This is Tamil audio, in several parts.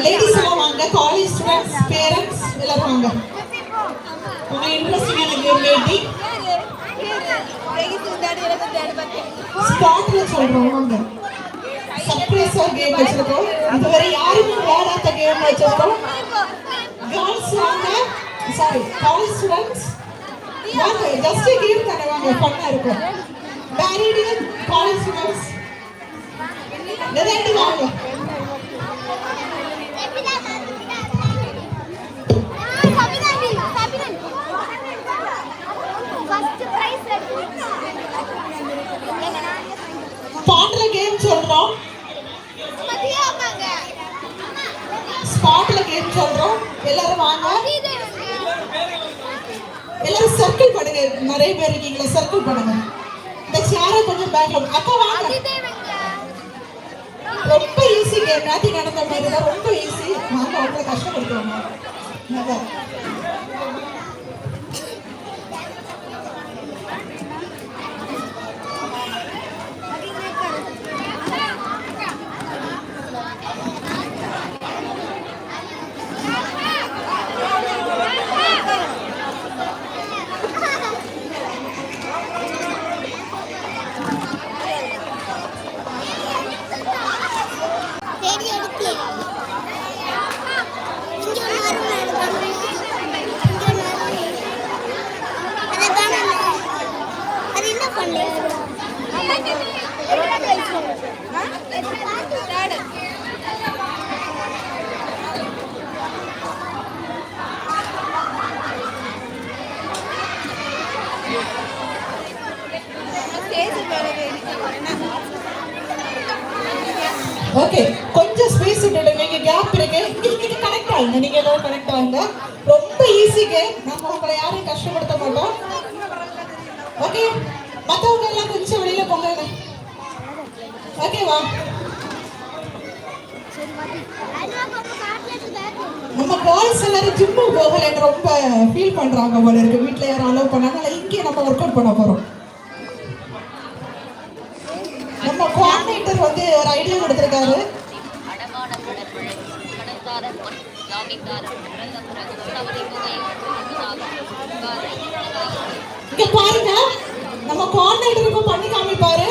லேடிஸ் எல்லாம் வாங்க, காலேஜ் ஸ்டூடண்ட்ஸ், பேரண்ட்ஸ் எல்லாரும் வாங்க. உங்க இன்ட்ரெஸ்டிங்கான கேம் வேண்டி ஸ்பாட்ல சொல்றோம். வாங்க, சர்ப்ரைஸா கேம் வச்சிருக்கோம். இதுவரை யாருமே விளையாடாத கேம் வச்சிருக்கோம். கேர்ள்ஸ் வாங்க, சாரி காலேஜ் ஸ்டூடண்ட்ஸ் வாங்க, ஜஸ்ட் கேம் தானே, வாங்க ஃபன்னா இருக்கும். மேரிட் காலேஜ் ஸ்டூடண்ட்ஸ் நிறைய வாங்க. ஸ்பாட்ல கேம் சொல்றோம். ஸ்பாட்ல கேம் சொல்றோம். எல்லாரும் வாங்க, எல்லாரும் சர்க்கிள் பண்ணுங்க. நிறைய பேர் இருக்கீங்களா, சர்க்கிள் பண்ணுங்க. இந்த சேரை கொஞ்சம் பேக்ல அக்கா வாங்க. ரொம்ப ஈஸி கேம், நேத்து நடந்த மாதிரி தான், ரொம்ப ஈஸி. வாங்க, அவ்வளவு கஷ்டப்படுத்துவாங்க. ஓகே, கொஞ்சம் ஸ்பேஸ் விட்டுடுங்க. இங்க கேப் இருக்கு. இங்க கனெக்ட் ஆகுங்க, நீங்க எல்லாரும் கனெக்ட் ஆகுங்க. ரொம்ப ஈஸி கேம், நம்ம உங்களை யாரையும் கஷ்டப்படுத்த மாட்டோம். ஓகே, மத்தவங்க எல்லாம் கொஞ்சம் வெளியில போங்க. ஓகேவா? நம்ம கேர்ள்ஸ் எல்லாரும் ஜிம்மு போகலன்னு ரொம்ப ஃபீல் பண்றாங்க போல இருக்கு. வீட்டுல யாரும் அலோவ் பண்ணாங்க, இங்கே நம்ம ஒர்க் அவுட் பண்ண போறோம். நம்ம கோஆர்டினேட்டர் வந்து ஒரு ஐடியா கொடுத்திருக்காரு. இங்க பாருங்க, நம்ம கோஆர்டினேட்டருக்கு பண்ணி காமிப்பாரு.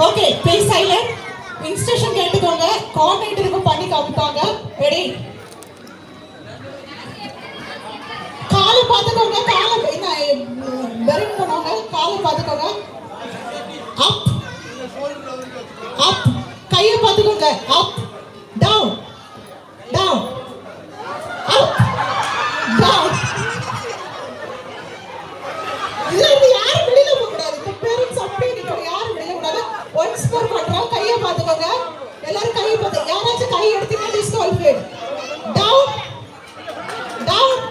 Okay, please silent. இன்ஸ்ட்ரக்ஷன் கேட்டுக்கோங்க. கோஆர்டினேட்டருக்கு பண்ணி காமிப்பாங்க. ரெடி? காலை பார்த்துக்கோங்க. காலை பெரிங் பண்ணுவாங்க. காலை பார்த்துக்கோங்க. அப் அப். கையை பார்த்துக்கோங்க. Up down down up down. இதுல யாரும் வெளியில போக கூடாது. இந்த பேரண்ட்ஸ் அப்படியே நிக்கணும். யாரும் வெளியில கூடாது. ஒன்ஸ் மோர் பண்றோம். கையை பார்த்துக்கோங்க. எல்லாரும் கையை பார்த்து, யாராச்சும் கை எடுத்தீங்கன்னா disqualified. Down down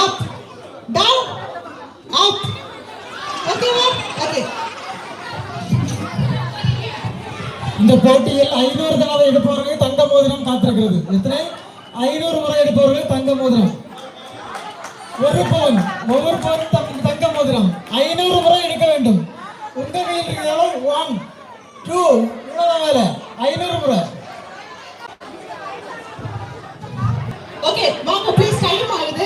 up down up. ஓகேவா? ஓகே. இந்த போட்டியில் 500 தடவை எடுப்பவர்கள் தங்க மோதிரம் காத்திருக்கிறது. எத்தனை? 500 முறை எடுப்பவர்கள் தங்க மோதிரம். ஒரு பவுன், ஒவ்வொரு பவுன் தங்க மோதிரம் 500 முறை எடுக்க வேண்டும். உங்க கையில் இருக்கிறதால 1 2 இவ்வளவு வேலை 500 முறை. ஓகே, வாங்க ப்ளீஸ், டைம் ஆகுது.